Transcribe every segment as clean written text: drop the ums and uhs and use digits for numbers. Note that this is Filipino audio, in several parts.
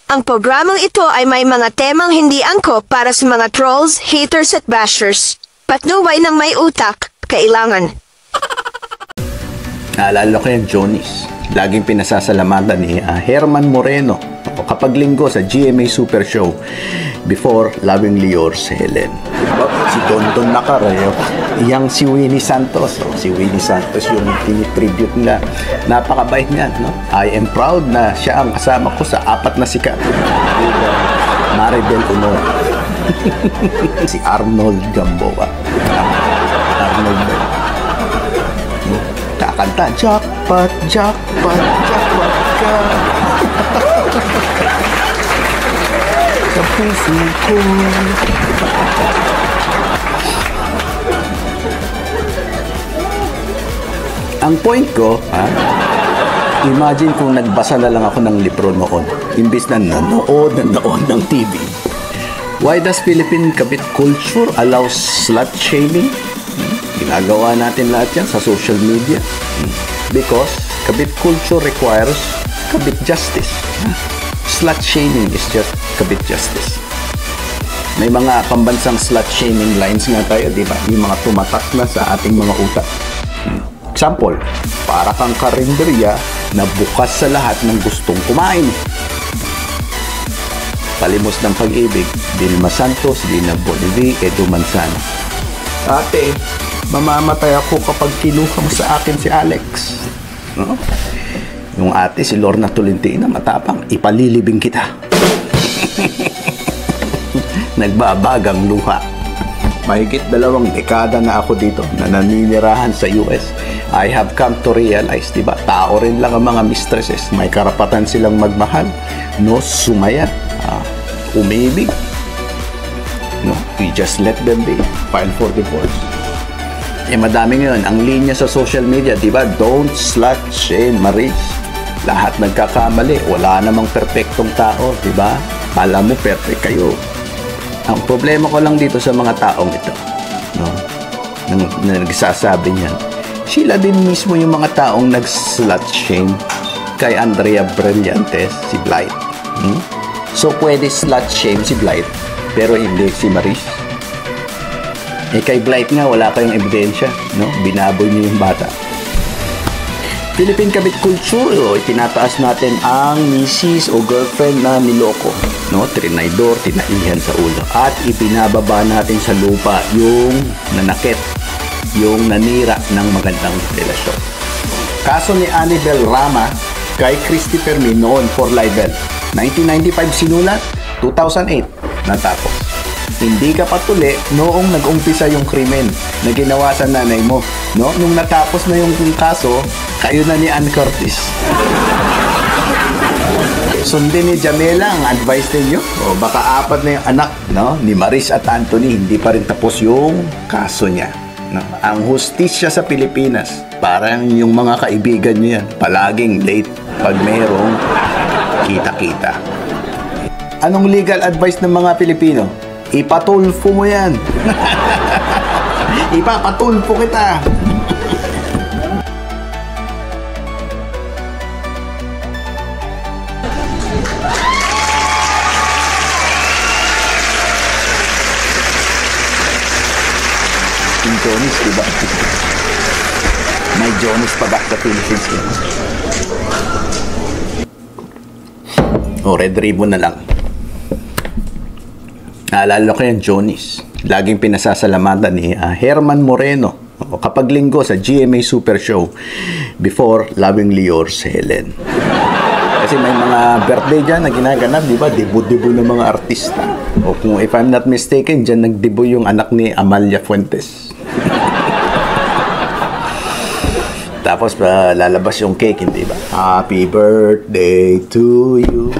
Ang programang ito ay may mga temang hindi angkop para sa mga trolls, haters at bashers. Patnubay ng may utak, kailangan. Naalala ko yan, Jonis. Laging pinasasalamatan ni Herman Moreno kapag linggo sa GMA Super Show before Lovingly Yours, Helen. Si Don Nakarayo, yang si Winnie Santos. Si Winnie Santos yung tinitribute nila. Napakabait niya. No? I am proud na siya ang kasama ko sa 4 na sikat. Maribel Honor. Si Arnold Gamboa. Arnold kakanta, jackpot, jackpot, jackpot ka. Sa puso ko. Ang point ko, imagine kung nagbasa na lang ako ng libro noon, imbis na nanood ng TV. Why does Philippine kabit culture allow slut shaming? Ginagawa natin lahat yan sa social media. Because kabit culture requires kabit justice. Slut shaming is just kabit justice. May mga pambansang slut shaming lines nga tayo, di ba? Yung mga tumatak na sa ating mga utak. Example, para kang karinderya na bukas sa lahat ng gustong kumain. Palimos ng pag-ibig, Vilma Santos, Lina Bolivi, Edu Manzano. Ate, mamamatay ako kapag kinuha mo sa akin si Alex. No? Yung ate, si Lorna Tolentino, matapang, ipalilibing kita. Nagbabagang luha. Mahigit 2 dekada na ako dito na naninirahan sa US. I have come to realize, diba, tao rin lang ang mga mistresses. May karapatan silang magmahal. No, sumaya. Umibig. No, we just let them be. File for divorce. Madami ngayon. Ang linya sa social media, diba? Don't slut shame, Maris. Lahat nagkakamali. Wala namang perfectong tao, diba? Alam mo, perfect kayo. Ang problema ko lang dito sa mga taong ito, no? Na nagsasabi niyan, sila din mismo yung mga taong nag-slut shame kay Andrea Brillantes, si Blythe. So, pwede slut shame si Blythe, pero hindi si Maris. Kay Blythe nga, wala kayong ebidensya, no? Binaboy niyo yung bata. Philippine kabit culture, itinataas natin ang misis o girlfriend na niloko, no? Trinaydor, tinaihan sa ulo. At ipinababa natin sa lupa yung nanakit, yung nanira ng magandang relasyon. Kaso ni Annabel Rama kay Christy Fermin noon for libel. 1995 sinulat, 2008 natapos. Hindi ka patuli noong nag-umpisa yung krimen na ginawa sa nanay mo. No? Nung natapos na yung kaso, kayo na ni Ann Curtis. Sundin ni Jamela ang advice ninyo. O baka 4 na yung anak, no? Ni Maris at Anthony, hindi pa rin tapos yung kaso niya. No? Ang hustisya sa Pilipinas, parang yung mga kaibigan niya, palaging late pag mayroong kita-kita. Anong legal advice ng mga Pilipino? Ipatulfo mo yan. Ipapatulfo kita. Yung Jonis, diba? May Jonis pa back sa Philippines. Red ribbon na lang. Naalala ko yan, Jonis. Laging pinasasalamatan ni Herman Moreno kapag linggo sa GMA Super Show before Lovingly Yours, Helen. Kasi may mga birthday dyan na ginaganap, di ba? Debut-debut ng mga artista. O kung if I'm not mistaken, dyan nag-debut yung anak ni Amalia Fuentes. Tapos lalabas yung cake, hindi ba? Happy birthday to you.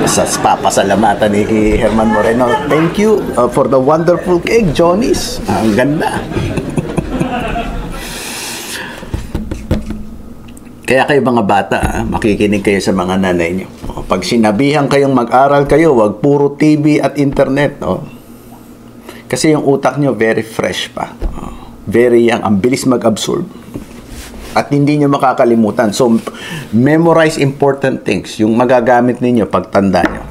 Sa papasalamatan ni Herman Moreno. Thank you for the wonderful cake, Jonis. Ang ganda. Kaya kayo mga bata, makikinig kayo sa mga nanay nyo. Pag sinabihan kayong mag-aral kayo, wag puro TV at internet. Kasi yung utak nyo very fresh pa. Very young, ang bilis mag-absorb. At hindi nyo makakalimutan. So, memorize important things. Yung magagamit ninyo pagtanda nyo.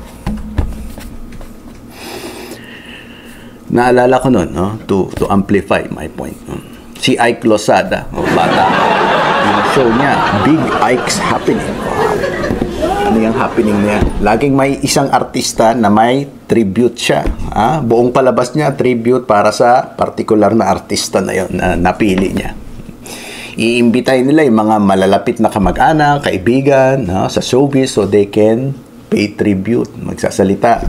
Naalala ko nun, no? To amplify my point. Si Ike Losada, bata. Yung show niya, Big Ike's Happening. Wow. Ano yung happening niya? Laging may isang artista na may tribute siya. Buong palabas niya, tribute para sa particular na artista na yun, na napili niya. Iimbitay nila yung mga malalapit na kamag-anak, kaibigan, sa showbiz so they can pay tribute, magsasalita.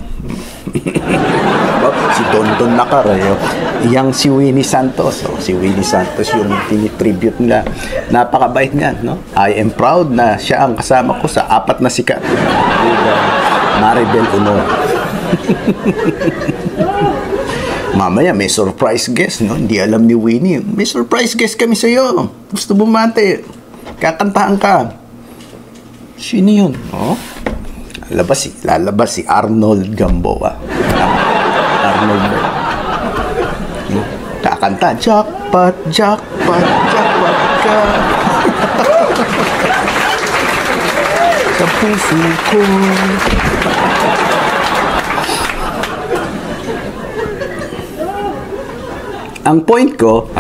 Si Don Nakar, yang si Winnie Santos. Si Winnie Santos yung tinitribute nila. Napakabait niyan, no? I am proud na siya ang kasama ko sa 4 na sikat. Maribel Honor. Mamaya may surprise guest, no? Hindi alam ni Winnie. May surprise guest kami sa iyo. Gusto bumati. Kakantahan ka. Sino yun? Lalabas si Arnold Gamboa. Arnold. Kakanta. Jackpot, jackpot, jackpot ka. Sa puso ko. Ang point ko,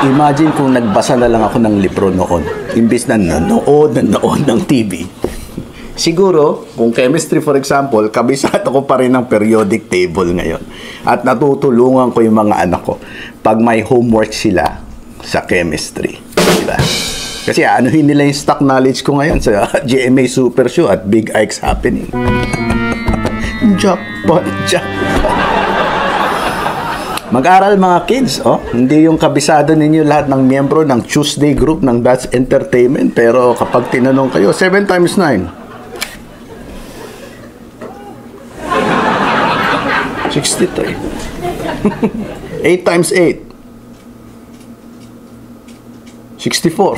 imagine kung nagbasa na lang ako ng libro noon, imbis na nanood ng TV. Siguro, kung chemistry for example, kabisado ko pa rin ang periodic table ngayon. At natutulungan ko yung mga anak ko pag may homework sila sa chemistry. Diba? Kasi anuhin nila yung stock knowledge ko ngayon sa GMA Super Show at Big Ike's Happening. Jackpot, jackpot. Mag-aral mga kids, Hindi yung kabisado ninyo lahat ng miyembro ng Tuesday group ng That's Entertainment. Pero kapag tinanong kayo, 7 times 9. 63. 8 times 8. 64.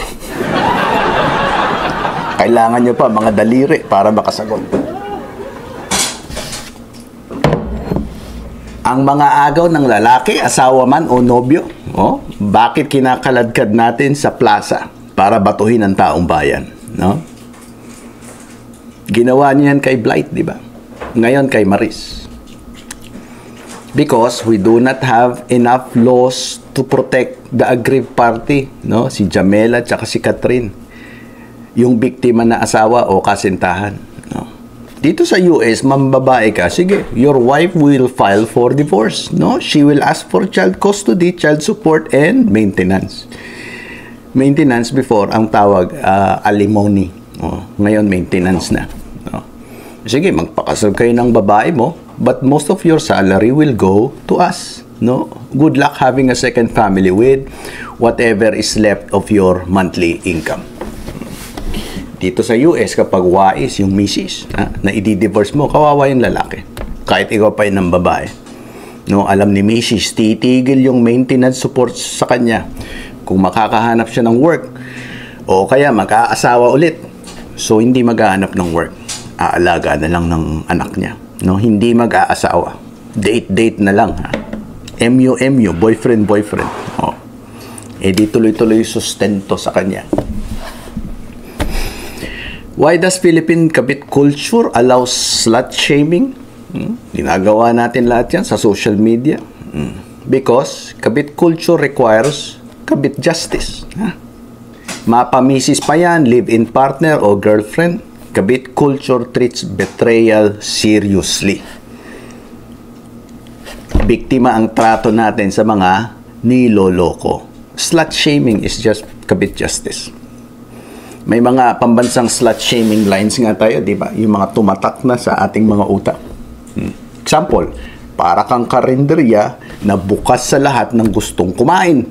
Kailangan nyo pa mga daliri para makasagot. Ang mga agaw ng lalaki, asawa man o nobyo, bakit kinakaladkad natin sa plaza para batuhin ang taong bayan? No? Ginawa niyan kay Blight, di ba? Ngayon kay Maris. Because we do not have enough laws to protect the aggrieved party, no? Si Jamela at si Catherine. Yung biktima na asawa o kasintahan. Dito sa US, mambabae ka, sige, your wife will file for divorce, no? She will ask for child custody, child support, and maintenance. Maintenance before, ang tawag, alimony. Ngayon, maintenance na. Sige, magpakasal kayo ng babae mo, but most of your salary will go to us, no? Good luck having a second family with whatever is left of your monthly income. Dito sa US, kapag wais yung misis na i-divorce mo, kawawa yung lalaki. Kahit ikaw pa yun ng babae. No, alam ni misis, titigil yung maintenance support sa kanya. Kung makakahanap siya ng work, o kaya mag-aasawa ulit. So, hindi mag-aanap ng work. Aalaga na lang ng anak niya. No, hindi mag-aasawa. Date na lang. MU, boyfriend. Di tuloy-tuloy sustento sa kanya. Why does Philippine kabit culture allow slut shaming? Ginagawa natin lahat yan sa social media. Because kabit culture requires kabit justice. Mapamisis pa yan, live-in partner o girlfriend. Kabit culture treats betrayal seriously. Biktima ang trato natin sa mga niloloko. Slut shaming is just kabit justice. May mga pambansang slut-shaming lines nga tayo, di ba? Yung mga tumatak na sa ating mga utak. Example, para kang karinderya na bukas sa lahat ng gustong kumain.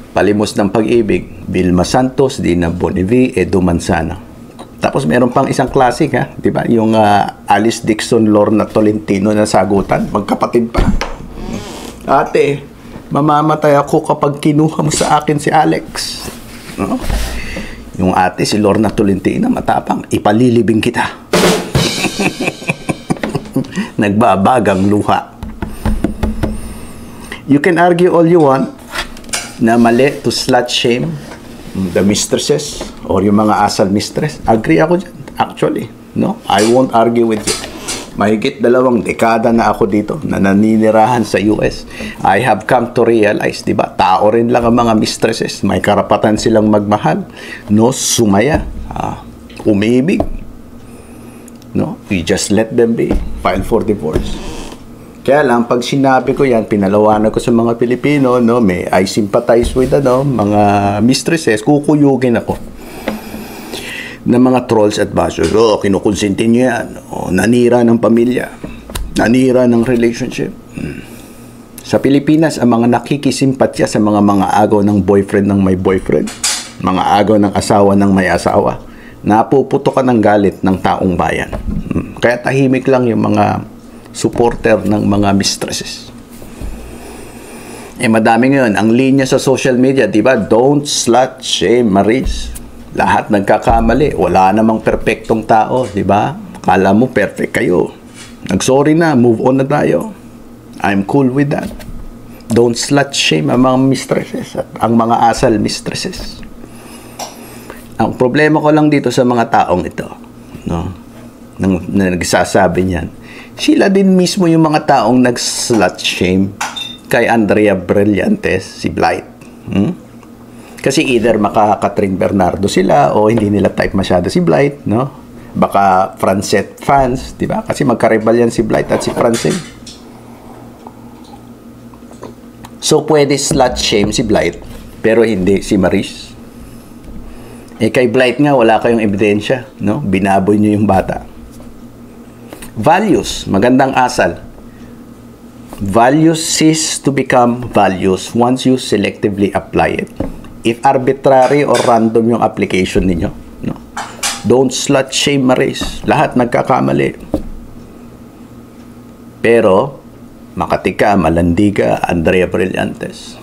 Palimos ng Pag-ibig, Vilma Santos, Dina Bonivi, Edo Manzano. Tapos meron pang isang classic, di ba? Yung Alice Dixon, Lorna Tolentino na sagutan, magkapatid pa. Ate, mamamatay ako kapag kinuha mo sa akin si Alex. No? Yung ate, si Lorna Tolentino, matapang, ipalilibing kita. Nagbabagang luha. You can argue all you want, na mali to slut shame the mistresses or yung mga asal mistress. Agree ako dyan, actually. No? I won't argue with you. Mahigit 2 dekada na ako dito na naninirahan sa US. I have come to realize, di ba, tao rin lang ang mga mistresses. May karapatan silang magmahal. No, sumaya. Umibig. No, you just let them be. File for divorce. Kaya lang, pag sinabi ko yan, pinalawanan ko sa mga Pilipino, no, I sympathize with mga mistresses, kukuyugin ako ng mga trolls at bashers. Kinukonsinti niyo yan. Nanira ng pamilya. Nanira ng relationship. Sa Pilipinas, ang mga nakikisimpatya sa mga agaw ng boyfriend ng may boyfriend, mga agaw ng asawa ng may asawa, napuputokan ng galit ng taong bayan. Kaya tahimik lang yung mga supporter ng mga mistresses. Madami ngayon. Ang linya sa social media, di ba? Don't slut shame Maris. Lahat nagkakamali. Wala namang perfectong tao, di ba? Kala mo perfect kayo. Nag-sorry na, move on na tayo. I'm cool with that. Don't slut shame ang mga mistresses at ang mga asal mistresses. Ang problema ko lang dito sa mga taong ito, no, na nagsasabi niyan, sila din mismo yung mga taong nag-slut shame kay Andrea Brillantes, si Blight. Kasi either maka-Catherine Bernardo sila o hindi nila type masyado si Blight, no? Baka Francet fans, di ba? Kasi magkaribal yan si Blight at si Francet. So, pwede slut shame si Blight, pero hindi si Maris. Kay Blight nga, wala kayong ebidensya, no? Binaboy niyo yung bata. Values, magandang asal. Values cease to become values once you selectively apply it. If arbitrary or random yung application ninyo, no? Don't slut shame Maris. Lahat nagkakamali. Pero, Makati ka, malandi ka, Andrea Brillantes.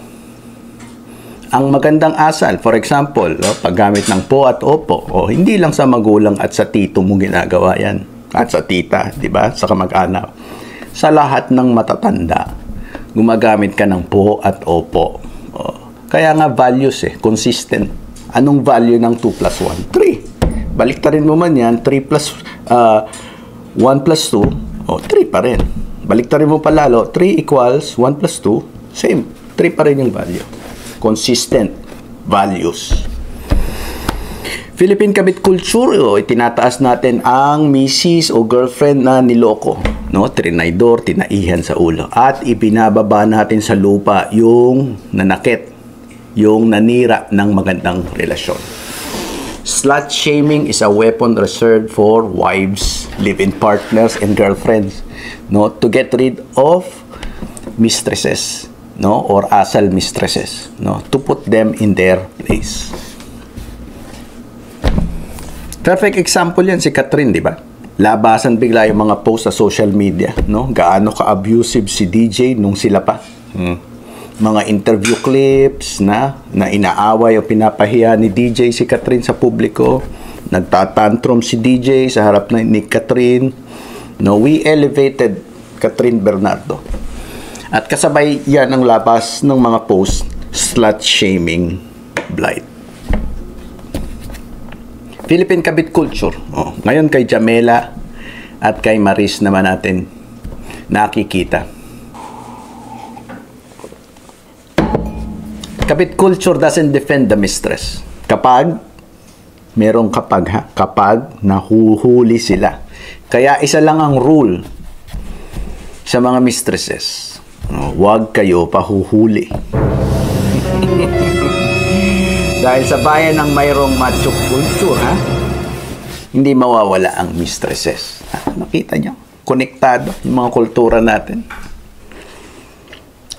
Ang magandang asal, for example, paggamit ng po at opo, hindi lang sa magulang at sa tito mo ginagawa yan. At sa tita, di ba? Sa kamag-anak. Sa lahat ng matatanda, gumagamit ka ng po at opo. Kaya nga values consistent. Anong value ng 2 plus 1? 3. Baliktarin mo man yan, 3 plus 1 plus 2, 3 pa rin. Baliktarin mo pa lalo, 3 equals 1 plus 2, same. 3 pa rin yung value. Consistent values. Philippine Kabit Culture, itinataas natin ang misis o girlfriend na niloko, no? Trinaydor, tinaihan sa ulo. At ibinababa natin sa lupa yung nanakit, yung nanira ng magandang relasyon. Slut shaming is a weapon reserved for wives, live-in partners, and girlfriends, no? To get rid of mistresses, no? Or asal mistresses, no? To put them in their place. Perfect example yan si Catherine, di ba? Labasan bigla yung mga post sa social media, no? Gaano ka-abusive si DJ nung sila pa. Mga interview clips na inaaway o pinapahiya ni DJ si Catherine sa publiko. Nagtatantrum si DJ sa harap ni Catherine. No, we elevated Catherine Bernardo. At kasabay yan ang labas ng mga post, slut shaming Blight. Philippine Kabit Culture. Ngayon kay Jamela at kay Maris naman natin nakikita. Kabit Culture doesn't defend the mistress. Kapag nahuhuli sila. Kaya isa lang ang rule sa mga mistresses. Huwag kayo pahuhuli. Dahil sa bayan ng mayroong macho culture, hindi mawawala ang mistresses. Nakita nyo? Konektado yung mga kultura natin.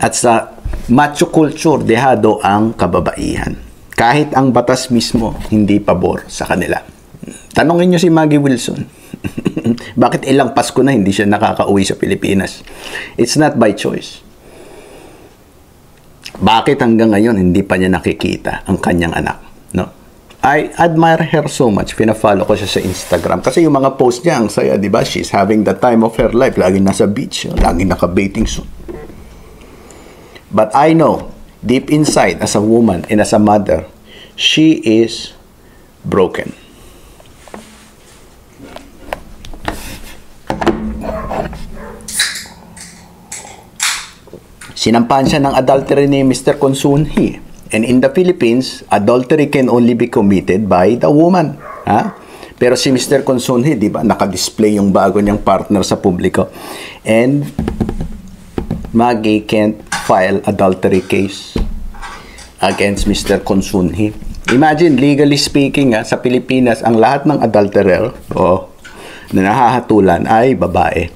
At sa macho culture, dehado ang kababaihan. Kahit ang batas mismo, hindi pabor sa kanila. Tanongin nyo si Maggie Wilson. Bakit ilang Pasko na hindi siya nakakauwi sa Pilipinas? It's not by choice. Bakit hanggang ngayon hindi pa niya nakikita ang kanyang anak? No? I admire her so much. Pina-follow ko siya sa Instagram. Kasi yung mga post niya, ang saya, di ba? She's having the time of her life. Laging nasa beach. Laging naka-bathing suit. But I know, deep inside, as a woman and as a mother, she is broken. Sinampahan siya ng adultery ni Mr. Consunji. And in the Philippines, adultery can only be committed by the woman. Ha? Pero si Mr. Consunji, di ba, naka-display yung bago niyang partner sa publiko. And Maggie can't file adultery case against Mr. Consunji. Imagine, legally speaking, sa Pilipinas, ang lahat ng adulterer na nahahatulan ay babae.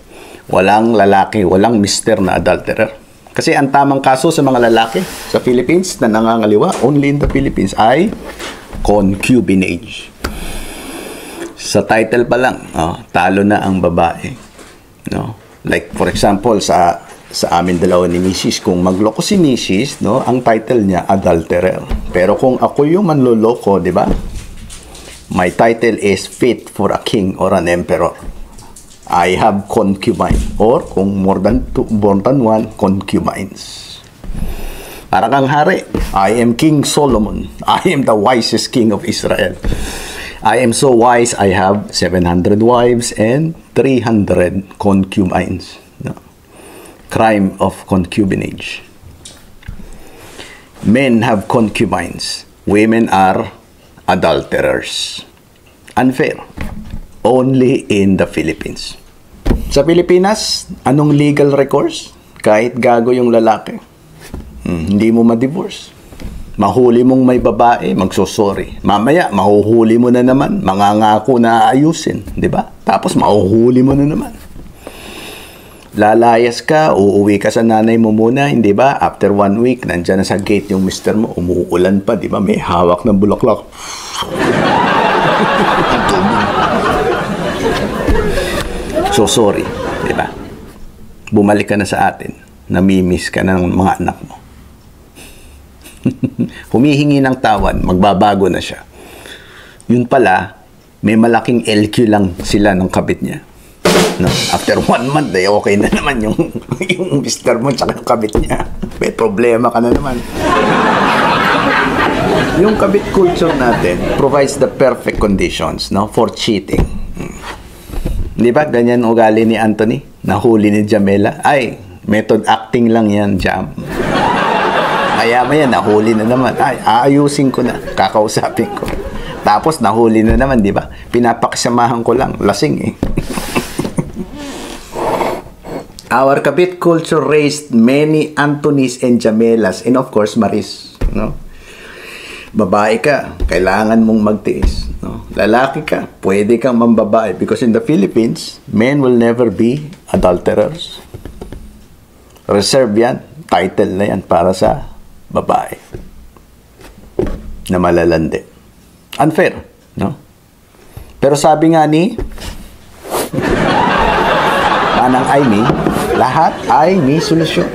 Walang lalaki, walang mister na adulterer. Kasi ang tamang kaso sa mga lalaki sa Philippines na nangangaliwa, only in the Philippines, ay concubinage. Sa title pa lang, talo na ang babae. No? Like, for example, sa amin dalawa ni Mrs., kung magloko si Mrs., no, ang title niya, adulterer. Pero kung ako yung manloloko, di ba? My title is fit for a king or an emperor. I have concubine, or kung more than one, concubines. Para kang hari, I am King Solomon. I am the wisest king of Israel. I am so wise, I have 700 wives and 300 concubines. No? Crime of concubinage. Men have concubines. Women are adulterers. Unfair. Only in the Philippines. Sa Pilipinas, anong legal recourse? Kahit gago yung lalaki, hindi mo ma-divorce. Mahuli mong may babae, magsosorry. Mamaya, mahuhuli mo na naman, mangangako na aayusin, di ba? Tapos mahuhuli mo na naman. Lalayas ka, uuwi ka sa nanay mo muna, hindi ba? After 1 week, nandyan na sa gate yung mister mo, umuulan pa, di ba? May hawak ng bulaklak. So sorry, di ba? Bumalik ka na sa atin. Namimiss ka na ng mga anak mo. Humihingi ng tawad, magbabago na siya. Yun pala, may malaking LQ lang sila ng kabit niya. No? After 1 month, okay na naman yung mister mo tsaka yung kabit niya. May problema ka na naman. Yung kabit culture natin provides the perfect conditions, no, for cheating. Di ba, ganyan ugali ni Anthony? Nahuli ni Jamela? Ay, method acting lang yan, Jam. Maya-maya, nahuli na naman. Ay, aayusin ko na. Kakausapin ko. Tapos, nahuli na naman, di ba? Pinapakisamahan ko lang. Lasing eh. Our kabit culture raised many Anthonys and Jamelas. And of course, Maris. No? Babae ka, kailangan mong magtiis. No? Lalaki ka, pwede kang mambabae. Because in the Philippines, men will never be adulterers. Reserve yan. Title na yan para sa babae. Na malalandi. Unfair. No? Pero sabi nga ni Manang Aimee, lahat ay may solusyon.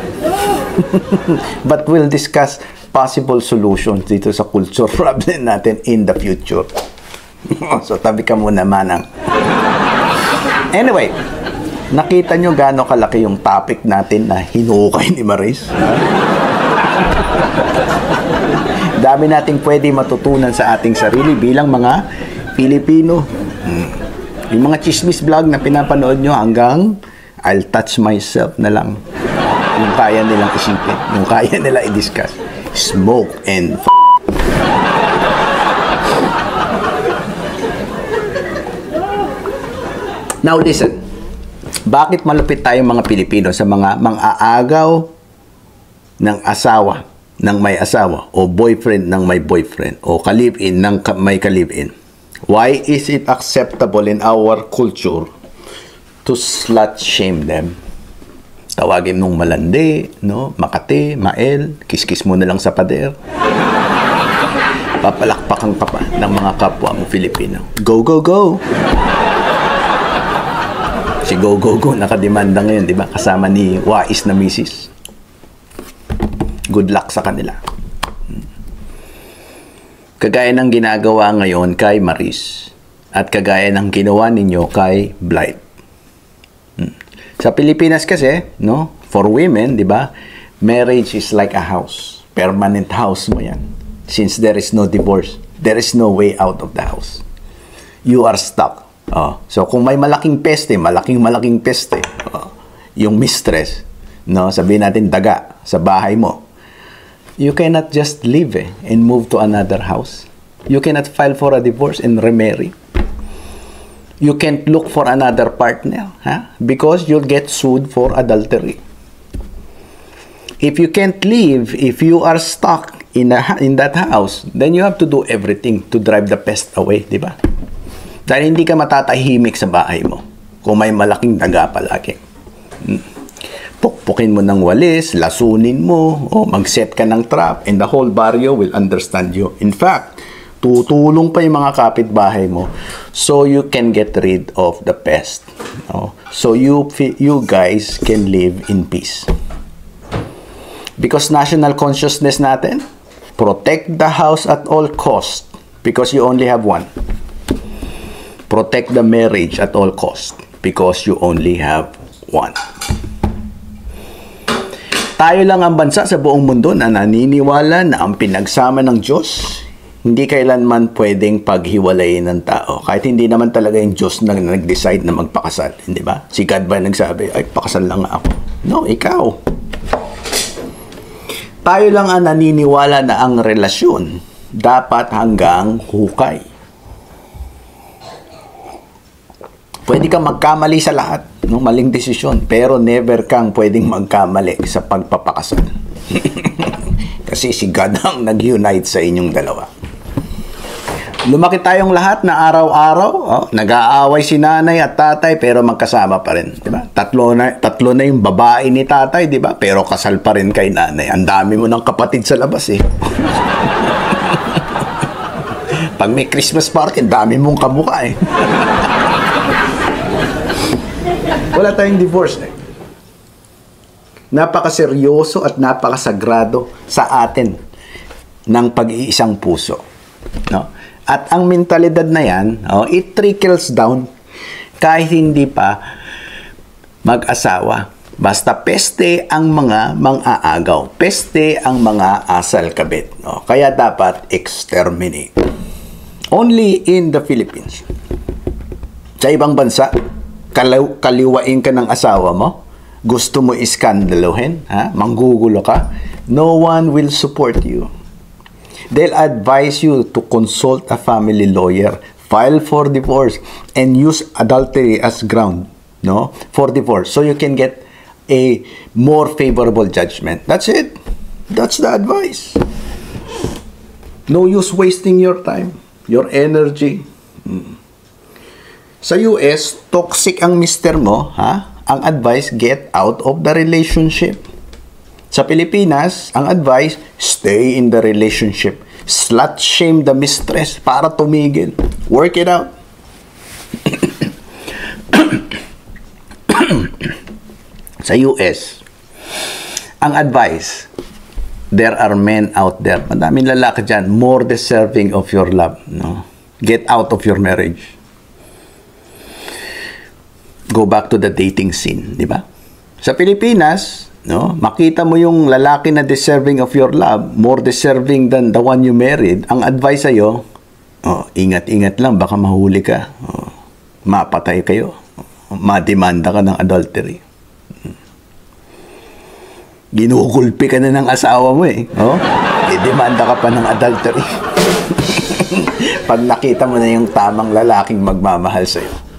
But we'll discuss possible solutions dito sa culture problem natin in the future. So, tabi ka muna, Manang. Anyway, nakita nyo gaano kalaki yung topic natin na hinukay ni Maris? Dami nating pwede matutunan sa ating sarili bilang mga Pilipino. Yung mga chismis vlog na pinapanood nyo hanggang I'll touch myself na lang. Yung kaya nilang isipin, yung kaya nila i-discuss. Smoke and Now listen, bakit malupit tayong mga Pilipino sa mga mang-aagaw ng asawa ng may asawa o boyfriend ng may boyfriend o ka-live-in ng may ka-live-in? Why is it acceptable in our culture to slut shame them? Tawagin mong malandi, no? Makati, mael, kiskis mo na lang sa pader. Papalakpakan ka pa ng mga kapwa mo Filipino. Go, go, go! Si Go, go, go, nakademanda ngayon, di ba? Kasama ni Wais na misis. Good luck sa kanila. Kagaya ng ginagawa ngayon kay Maris at kagaya ng ginawa ninyo kay Blight. Sa Pilipinas kasi, no, for women, di ba, marriage is like a house. permanent house mo yan. Since there is no divorce, there is no way out of the house. You are stuck. So kung may malaking peste, malaking peste, yung mistress, no, sabihin natin daga sa bahay mo, you cannot just leave and move to another house. You cannot file for a divorce and remarry. You can't look for another partner, because you'll get sued for adultery. If you can't leave, if you are stuck in that house, then you have to do everything to drive the pest away, di ba? Dahil hindi ka matatahimik sa bahay mo kung may malaking daga palagi. Pukpukin mo ng walis, lasunin mo, o mag-set ka ng trap, and the whole barrio will understand you. In fact, tutulong pa yung mga kapitbahay mo so you can get rid of the pest. So you guys can live in peace. Because national consciousness natin, protect the house at all cost because you only have one. Protect the marriage at all cost because you only have one. Tayo lang ang bansa sa buong mundo na naniniwala na ang pinagsama ng Diyos hindi kailanman pwedeng paghiwalayin ng tao. Kahit hindi naman talaga yung Diyos na nag-decide na magpakasal. Hindi ba? Si God ba nagsabi, ay, pakasal lang ako. No, ikaw. Tayo lang ang naniniwala na ang relasyon dapat hanggang hukay. Pwede kang magkamali sa lahat, no? Maling desisyon, pero never kang pwedeng magkamali sa pagpapakasal. Kasi si God ang nag-unite sa inyong dalawa. Lumaki tayong lahat na araw-araw, nag-aaway si nanay at tatay pero magkasama pa rin, di ba? Tatlo na yung babae ni tatay, di ba? Pero kasal pa rin kay nanay. Ang dami mo ng kapatid sa labas eh. Pag may Christmas party, dami mong kamukha eh. Wala tayong divorce eh. Napakaseryoso at napakasagrado sa atin ng pag-iisang puso, no? At ang mentalidad na yan, it trickles down kahit hindi pa mag-asawa. Basta peste ang mga mang-aagaw. Peste ang mga asal-kabit. No? Kaya dapat exterminate. Only in the Philippines. Sa ibang bansa, kaliwain ka ng asawa mo, gusto mo iskandaluhin, manggugulo ka, no one will support you. They'll advise you to consult a family lawyer, file for divorce, and use adultery as ground, no, for divorce, so you can get a more favorable judgment. That's it. That's the advice. No use wasting your time, your energy. Sa US, toxic ang mister mo, Ang advice, get out of the relationship. Sa Pilipinas, ang advice, stay in the relationship. Slut shame the mistress para tumigil. Work it out. Sa US, ang advice, there are men out there, madaming lalaki dyan, more deserving of your love. No? Get out of your marriage. Go back to the dating scene, di ba? Sa Pilipinas, no, makita mo yung lalaki na deserving of your love, more deserving than the one you married, ang advice sa'yo, ingat-ingat lang, baka mahuli ka, mapatay kayo, mademanda ka ng adultery. Ginukulpi ka na ng asawa mo eh. Idemanda ka pa ng adultery. Pag nakita mo na yung tamang lalaking magmamahal sa'yo.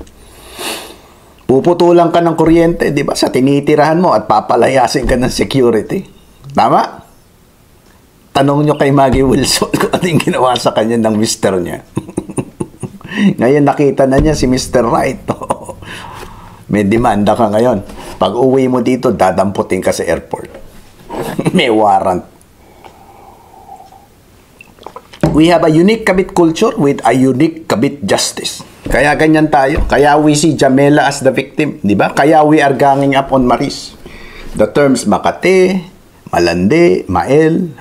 Puputulan ka ng kuryente, di ba? Sa tinitirahan mo at papalayasin ka ng security. Tama? Tanong nyo kay Maggie Wilson kung anong ginawa sa kanya ng mister niya. Ngayon nakita na niya si Mr. Right. May demanda ka ngayon. Pag uwi mo dito, dadamputin ka sa airport. May warrant. We have a unique kabit culture with a unique kabit justice. Kaya ganyan tayo. Kaya we see Jamela as the victim. Di ba? Kaya we are ganging up on Maris. The terms Makate, Malande, Mael,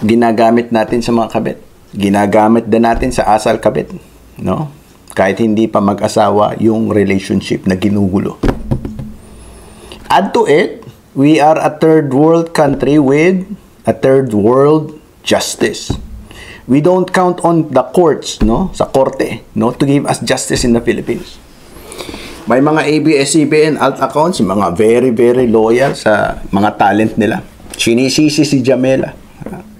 ginagamit natin sa mga kabit. Ginagamit din natin sa asal kabit. No? Kahit hindi pa mag-asawa yung relationship na ginugulo. Add to it, We are a third world country with a third world justice. We don't count on the courts, no, sa korte, no, to give us justice in the Philippines. May mga ABS-CBN alt accounts, mga very, very loyal sa mga talent nila. Sinisisi si Jamela.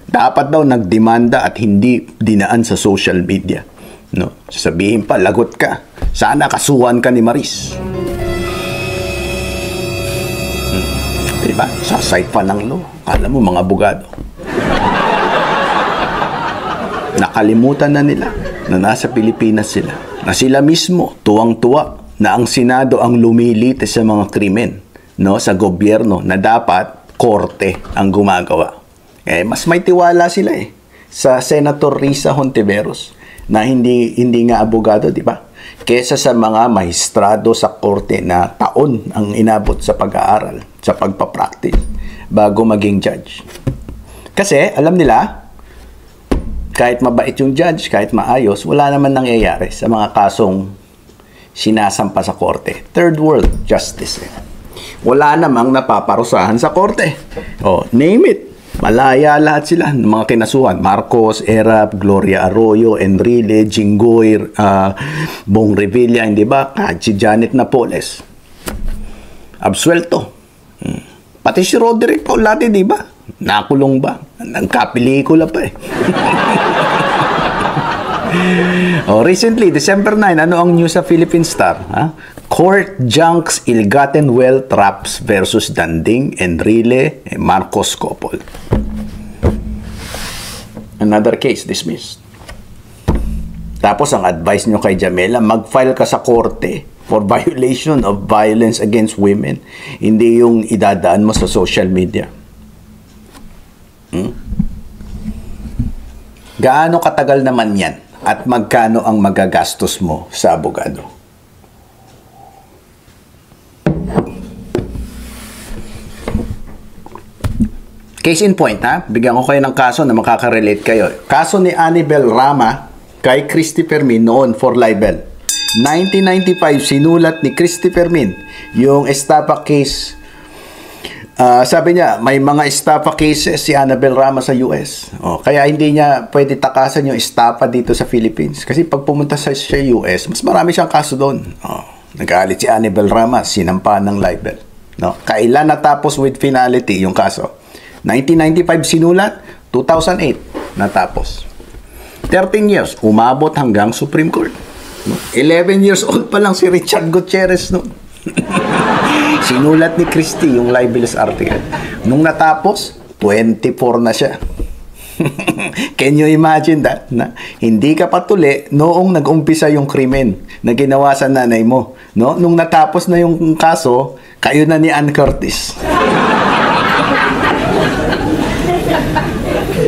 Dapat daw nagdemanda at hindi dinaan sa social media. No? Sabihin pa, lagot ka. Sana kasuhan ka ni Maris. Diba? Sa side pa ng law. Kala mo, mga abogado. Nakalimutan na nila na nasa Pilipinas sila. Na sila mismo, tuwang-tuwa, na ang Senado ang lumilite sa mga krimen, no, sa gobyerno, na dapat korte ang gumagawa. Mas may tiwala sila sa Senator Risa Hontiveros na hindi nga abogado, di ba? Kesa sa mga maestrado sa korte na taon ang inabot sa pag-aaral, sa pagpapractice bago maging judge. Kasi alam nila, kahit mabait yung judge, kahit maayos, wala naman nangyayari sa mga kasong sinasampa sa korte. Third world justice. Wala namang napaparusahan sa korte. Name it. Malaya lahat sila ng mga kinasuhan. Marcos, Erap, Gloria Arroyo, Enrile, Jinggoy, Bong Revilla, hindi ba? Si Janet Napoles. Absuelto. Pati si Roderick Paulate, di ba? Nakulong ba? Nagkapelikula pa recently, December 9, ano ang news sa Philippine Star? Court junks ill-gotten wealth traps versus Danding, Enrile, Marcos couple. Another case dismissed. Tapos ang advice nyo kay Jamela, mag-file ka sa korte for violation of violence against women. Hindi yung idadaan mo sa social media. Gaano katagal naman yan? At magkano ang magagastos mo sa abogado? Case in point, bigyan ko kayo ng kaso na makaka-relate kayo. Kaso ni Annabel Rama kay Christy Fermin noon for libel. 1995, sinulat ni Christy Fermin yung estafa case. Sabi niya, may mga estafa cases si Annabel Rama sa US. Kaya hindi niya pwede takasan yung estafa dito sa Philippines. Kasi pag pumunta sa US, mas marami siyang kaso doon. Nagalit si Annabel Rama, sinampahan ng libel. Kailan natapos with finality yung kaso? 1995 sinulat, 2008 natapos. 13 years, umabot hanggang Supreme Court. 11 years old pa lang si Richard Gutierrez noon. Sinulat ni Christie yung libelous article. Nung natapos, 24 na siya. Can you imagine that? Na hindi ka patuli noong nag-umpisa yung krimen na ginawa sa nanay mo. No? Nung natapos na yung kaso, kayo na ni Ann Curtis.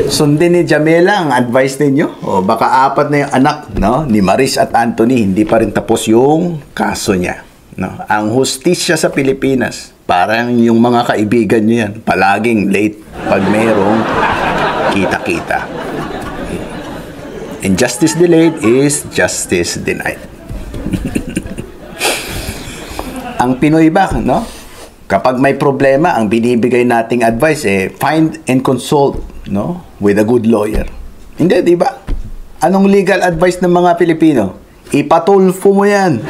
Sundin ni Jamela ang advice ninyo. Baka 4 na yung anak, no, ni Maris at Anthony, hindi pa rin tapos yung kaso niya. No? Ang hustisya sa Pilipinas, parang yung mga kaibigan nyo yan, palaging late pag mayroong kita-kita. And justice delayed is justice denied. Ang Pinoy ba, no? Kapag may problema, ang binibigay nating advice, find and consult, no, with a good lawyer. Hindi, di ba? Anong legal advice ng mga Pilipino? Ipatulfo mo yan.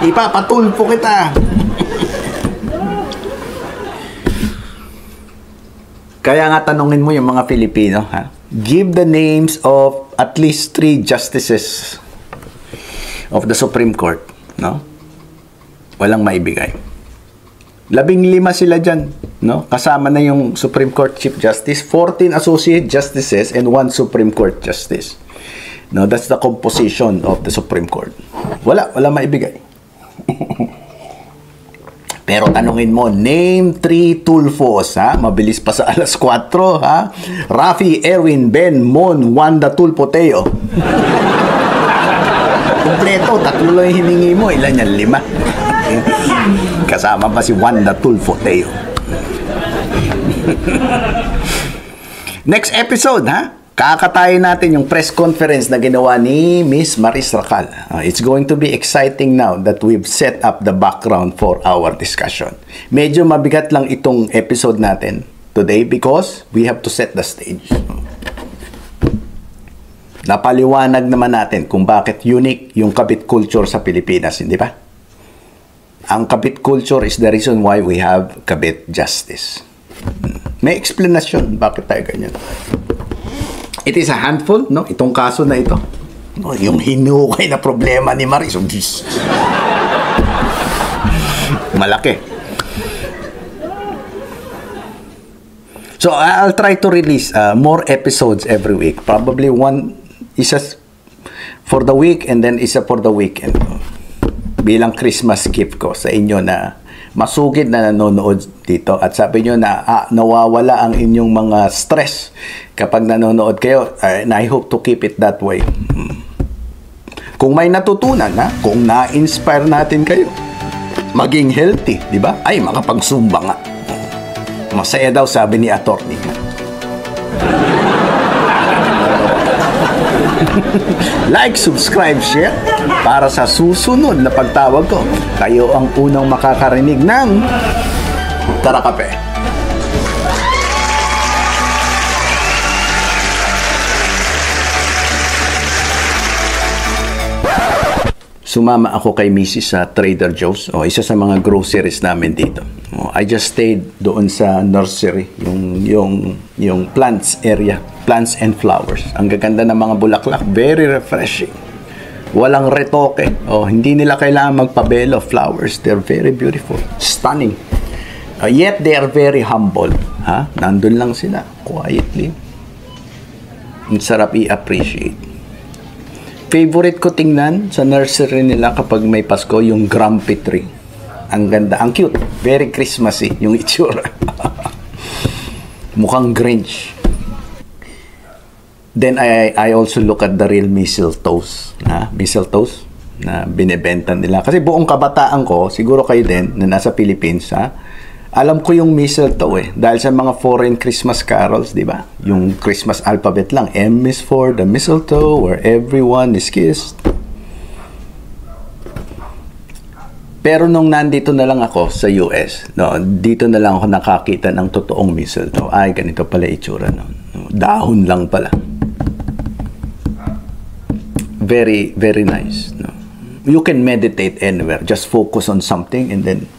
Ipapatulfo kita. Kaya nga tanungin mo yung mga Pilipino, give the names of at least 3 justices of the Supreme Court, no? Walang maibigay. 15 sila dyan, no? Kasama na yung Supreme Court Chief Justice, 14 Associate Justices, and 1 Supreme Court Justice. No, that's the composition of the Supreme Court. Wala maibigay. Pero tanungin mo, name 3 Tulfos, Mabilis pa sa alas 4, Rafi, Erwin, Ben, Mon, Wanda Tulfo, Teo. Kompleto, 3 lang yung hiningi mo. Ilan yan? 5. Kasama pa si Wanda Tulfo, Teo. Next episode, kakatayin natin yung press conference na ginawa ni Miss Maris Racal. It's going to be exciting now that we've set up the background for our discussion. Medyo mabigat lang itong episode natin today because we have to set the stage. Napaliwanag naman natin kung bakit unique yung kabit culture sa Pilipinas, hindi ba? Ang kabit culture is the reason why we have kabit justice. May explanation bakit tayo ganyan. It is a handful, no? Itong kaso na ito. No, yung hinukay na problema ni Maris. Malaki. So, I'll try to release more episodes every week. Probably one isa for the week and then isa for the weekend. Bilang Christmas gift ko sa inyo na masugid na nanonood dito. At sabi nyo na nawawala ang inyong mga stress kapag nanonood kayo. And I hope to keep it that way. Kung may natutunan, kung na-inspire natin kayo, maging healthy, di ba? Ay, makapagsumba nga. Masaya daw, sabi ni attorney. Like, subscribe, share para sa susunod na pagtawag ko. Kayo ang unang makakarinig ng Tara Kape. Sumama ako kay Mrs. sa Trader Joe's, isa sa mga groceries namin dito. I just stayed doon sa nursery, yung plants area, plants and flowers. Ang gaganda ng mga bulaklak, very refreshing. Walang retoke. Hindi nila kailangan magpabelo flowers. They're very beautiful, stunning. Yet they are very humble. Nandun lang sila, quietly. Ang sarap i-appreciate. Favorite ko tingnan sa nursery nila kapag may Pasko, yung grumpy tree. Ang ganda, ang cute. Very Christmassy yung itsura. Mukhang Grinch. Then I also look at the real mistletoes. Mistletoes na binebenta nila. Kasi buong kabataan ko, siguro kayo din na nasa Philippines, alam ko yung mistletoe dahil sa mga foreign Christmas carols, di ba? Yung Christmas alphabet lang. M is for the mistletoe where everyone is kissed. Pero nung nandito na lang ako sa US, dito na lang ako nakakita ng totoong mistletoe. Ay, ganito pala itsura. Dahon lang pala. Very, very nice. You can meditate anywhere. Just focus on something and then